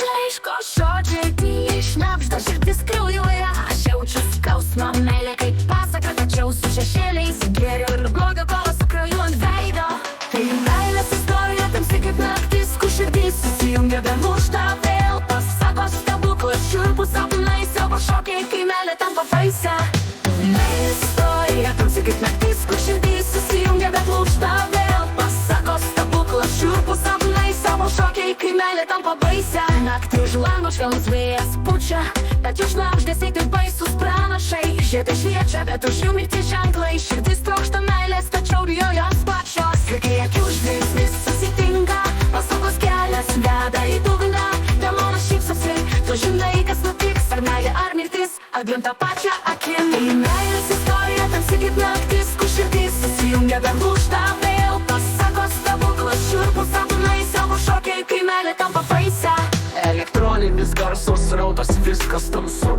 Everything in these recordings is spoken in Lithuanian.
Laiško žodžiai tyliai šnabžda, širdis kraujuoja. Aš jaučiu skausmą, meilę kaip pasaka, tačiau su šešėliais gėrio ir blogio kovą su krauju ant veido. Tai meilės istorija, tamsi kaip naktis, kur širdis susijungia be muštą vėl. Pasako stebuklas, šiurpūs sapnai, siaubo šokiai, kai meilė tampa baisia. Meilės istorija, tamsi kaip naktis, kur širdis susijungia be muštą vėl. Pasako stebuklas, šiurpūs sapnai, siaubo šokiai, kai meilė tampa baisia. Naktį už lango švelnus vėjas pučia, bet jų šnabždesiai tai baisus pranašai. Žiedai šviečia, bet už jų mirties ženklai. Širdis trokšta meilės, tačiau bijo jos pačios. Ir kai akių žvilgsnis susitinka, pasakos kelias veda į dugną. Demonas šypsosi, tu žinai, kas nutiks, ar meilė, ar mirtis, abiem tą pačią akim. Tai meilės istorija, tamsi kaip naktis, kur širdis susijungia be muštą vėl. Pasakos stebuklas, šiurpūs sapnai, siaubo šokiai, kai meilė tampa baisia. Elektroninis garsos rautas, viskas tamsu.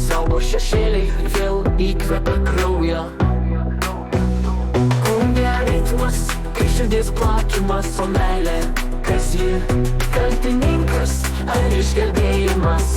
Siaubo šešėliai vėl įkvepia kraują. Kūne ritmas, kai širdis plakimas, o meilė, kas ji? Kaltininkas ar išgelbėjimas?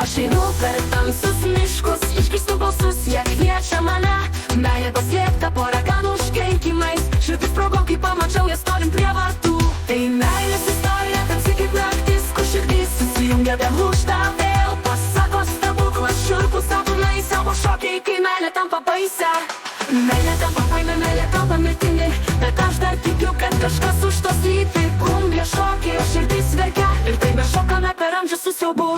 Aš einu per tamsius miškus, išgirstu balsus, jie kviečia mane. Meilė paslėpta po raganų užkeikimais, širdis sprogo, kai pamačiau jas stovint prie vartų. Tai meilės istorija, tamsi kaip naktis, kur širdis susijungia be muštą vėl. Pasako stebuklas, šiurpūs sapnai, siaubo šokiai, kai meilė tampa baisia. Meilė tampa paina, meilė tampa mirtimi, bet aš dar tikiu, kad kažkas už to slypi. Kumbė šokiai, o širdis verkia, ir tai mes šokame per amžius su siaubu.